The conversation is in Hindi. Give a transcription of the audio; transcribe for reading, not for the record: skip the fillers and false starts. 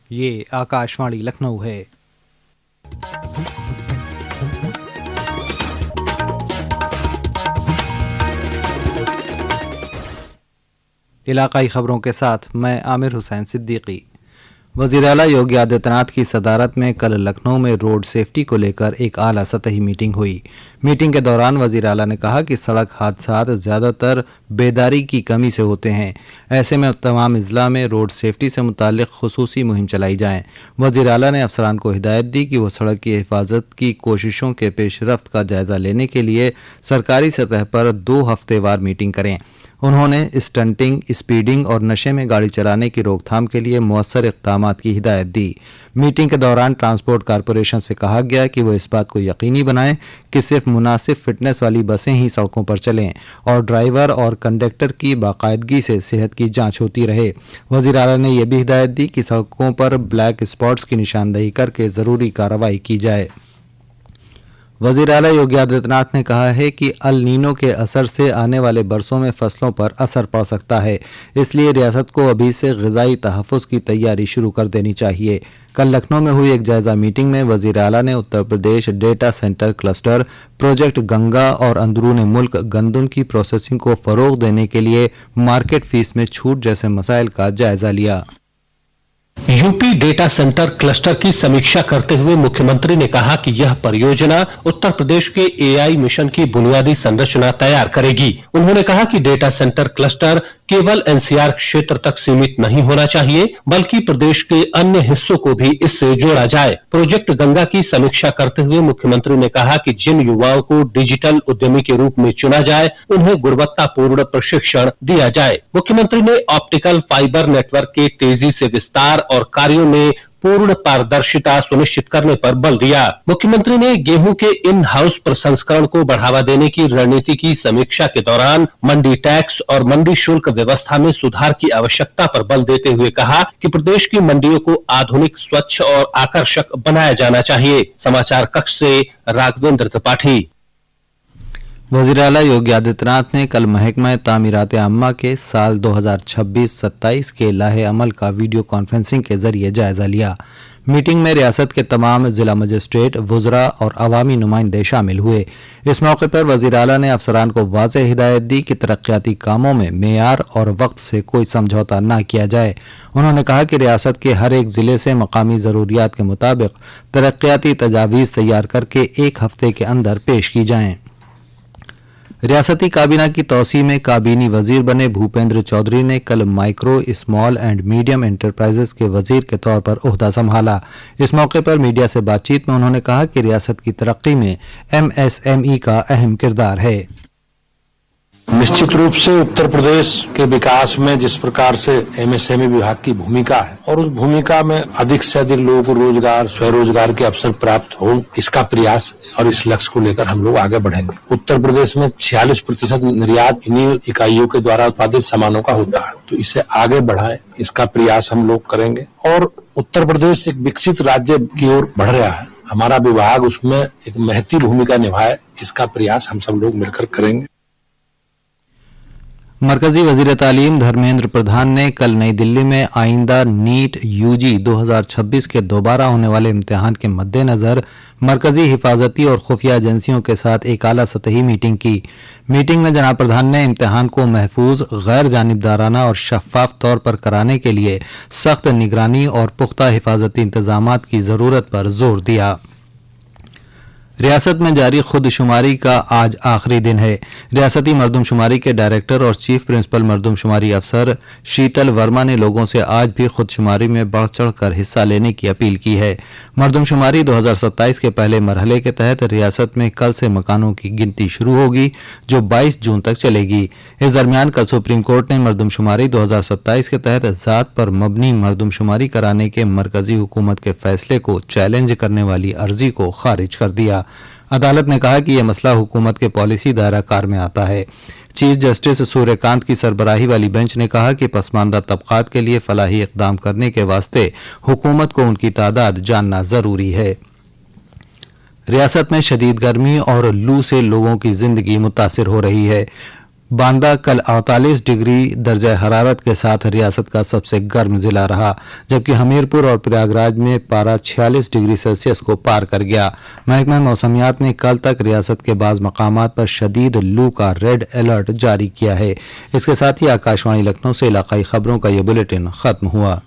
ये आकाशवाणी लखनऊ है। इलाकाई खबरों के साथ मैं आमिर हुसैन सिद्दीकी। वज़ीर आला योगी आदित्यनाथ की सदारत में कल लखनऊ में रोड सेफ्टी को लेकर एक आला सतही मीटिंग हुई। मीटिंग के दौरान वज़ीर आला ने कहा कि सड़क हादसात ज़्यादातर बेदारी की कमी से होते हैं। ऐसे में तमाम अज़ला में रोड सेफ्टी से मुताल्लिक़ खुसूसी मुहिम चलाई जाए। वज़ीर आला ने अफसरान को हिदायत दी कि वो सड़क की हिफाजत की कोशिशों के पेशरफ्त का जायज़ा लेने के लिए सरकारी सतह पर 2 हफ्तेवार मीटिंग करें। उन्होंने स्टंटिंग, स्पीडिंग और नशे में गाड़ी चलाने की रोकथाम के लिए मौसर इक़दामात की हिदायत दी। मीटिंग के दौरान ट्रांसपोर्ट कॉरपोरेशन से कहा गया कि वो इस बात को यकीनी बनाएं कि सिर्फ मुनासिब फिटनेस वाली बसें ही सड़कों पर चलें और ड्राइवर और कंडक्टर की बाकायदगी से सेहत की जांच होती रहे। वज़ीर आला ने यह भी हिदायत दी कि सड़कों पर ब्लैक स्पॉट्स की निशानदही करके ज़रूरी कार्रवाई की जाए। वज़ीर आला योगी आदित्यनाथ ने कहा है कि अल नीनो के असर से आने वाले बरसों में फसलों पर असर पड़ सकता है, इसलिए रियासत को अभी से ग़िज़ाई तहफ़्फ़ुज़ की तैयारी शुरू कर देनी चाहिए। कल लखनऊ में हुई एक जायज़ा मीटिंग में वज़ीर आला ने Uttar Pradesh data centre cluster, project Ganga और अंदरूनी मुल्क गंदम की प्रोसेसिंग को फ़रोग़ देने के लिए मार्केट फीस में छूट जैसे मसाइल का जायज़ा लिया। यूपी डेटा सेंटर क्लस्टर की समीक्षा करते हुए मुख्यमंत्री ने कहा कि यह परियोजना उत्तर प्रदेश के एआई मिशन की बुनियादी संरचना तैयार करेगी। उन्होंने कहा कि डेटा सेंटर क्लस्टर केवल एनसीआर क्षेत्र तक सीमित नहीं होना चाहिए, बल्कि प्रदेश के अन्य हिस्सों को भी इससे जोड़ा जाए। प्रोजेक्ट गंगा की समीक्षा करते हुए मुख्यमंत्री ने कहा कि जिन युवाओं को डिजिटल उद्यमी के रूप में चुना जाए, उन्हें गुणवत्तापूर्ण प्रशिक्षण दिया जाए। मुख्यमंत्री ने ऑप्टिकल फाइबर नेटवर्क के तेजी से विस्तार और कार्यों में पूर्ण पारदर्शिता सुनिश्चित करने पर बल दिया। मुख्यमंत्री ने गेहूं के इन हाउस प्रसंस्करण को बढ़ावा देने की रणनीति की समीक्षा के दौरान मंडी टैक्स और मंडी शुल्क व्यवस्था में सुधार की आवश्यकता पर बल देते हुए कहा कि प्रदेश की मंडियों को आधुनिक, स्वच्छ और आकर्षक बनाया जाना चाहिए। समाचार कक्ष से राघवेंद्र त्रिपाठी। वज़ीर आला योगी आदित्यनाथ ने कल महकमा तामीरात आम्मा के साल 2026-27 के लाहे अमल का वीडियो कॉन्फ्रेंसिंग के जरिए जायजा लिया। मीटिंग में रियासत के तमाम जिला मजिस्ट्रेट, वुज़रा और अवामी नुमाइंदे शामिल हुए। इस मौके पर वज़ीर आला ने अफसरान को वाज़ेह हिदायत दी कि तरक्याती कामों में मेयार और वक्त से कोई समझौता न किया जाए। उन्होंने कहा कि रियासत के हर एक ज़िले से मकामी ज़रूरियात के मुताबिक तरक्याती तजावीज़ तैयार करके 1 हफ्ते के अंदर पेश की जाएँ। रियासती काबीना की तौसी में काबीनी वजीर बने भूपेंद्र चौधरी ने कल micro, small and medium enterprises के वजीर के तौर पर ओहदा संभाला। इस मौके पर मीडिया से बातचीत में उन्होंने कहा कि रियासत की तरक्की में एमएसएमई का अहम किरदार है। निश्चित रूप से उत्तर प्रदेश के विकास में जिस प्रकार से एमएसएमई विभाग की भूमिका है और उस भूमिका में अधिक से अधिक लोगों को रोजगार, स्वरोजगार के अवसर प्राप्त हो, इसका प्रयास और इस लक्ष्य को लेकर हम लोग आगे बढ़ेंगे। उत्तर प्रदेश में 46% निर्यात इन्हीं इकाइयों के द्वारा उत्पादित सामानों का होता है, तो इसे आगे बढ़ाएं, इसका प्रयास हम लोग करेंगे। और उत्तर प्रदेश एक विकसित राज्य की ओर बढ़ रहा है, हमारा विभाग उसमें एक महती भूमिका निभाए, इसका प्रयास हम सब लोग मिलकर करेंगे। मरकजी वजीर तालीम धर्मेंद्र प्रधान ने कल नई दिल्ली में आइंदा नीट यूजी 2026 के दोबारा होने वाले इम्तिहान के मद्देनज़र मरकजी हिफाजती और खुफिया एजेंसियों के साथ एक आला सतही मीटिंग की। मीटिंग में जनाब प्रधान ने इम्तिहान को महफूज, गैर जानिबदाराना और शफाफ तौर पर कराने के लिए सख्त निगरानी और पुख्ता हिफाजती इंतजामात की ज़रूरत पर जोर दिया। रियासत में जारी खुदशुमारी का आज आखिरी दिन है। रियासती मरदमशुमारी के डायरेक्टर और चीफ प्रिंसिपल मरदमशुमारी अफसर शीतल वर्मा ने लोगों से आज भी खुदशुमारी में बढ़ चढ़ कर हिस्सा लेने की अपील की है। मरदमशुमारी 2027 के पहले मरहले के तहत रियासत में कल से मकानों की गिनती शुरू होगी, जो 22 जून तक चलेगी। इस दरमियान कल सुप्रीम कोर्ट ने मरदमशुमारी 2027 के तहत ज़ात पर मबनी मरदमशुमारी कराने के मरकजी हुकूमत के फैसले को चैलेंज करने वाली अर्जी को खारिज कर दिया। अदालत ने कहा कि यह मसला हुकूमत के पॉलिसी दायरा कार में आता है। चीफ जस्टिस सूर्यकांत की सरबराही वाली बेंच ने कहा कि पसमानदा तबकात के लिए फलाही इकदाम करने के वास्ते हुकूमत को उनकी तादाद जानना जरूरी है। रियासत में शदीद गर्मी और लू से लोगों की जिंदगी मुतासिर हो रही है। बांदा कल 48 डिग्री दर्जा हरारत के साथ रियासत का सबसे गर्म जिला रहा, जबकि हमीरपुर और प्रयागराज में पारा 46 डिग्री सेल्सियस को पार कर गया। महकमा मौसमियात ने कल तक रियासत के बाज़ मकामात पर शदीद लू का रेड अलर्ट जारी किया है। इसके साथ ही आकाशवाणी लखनऊ से इलाकाई खबरों का ये बुलेटिन खत्म हुआ।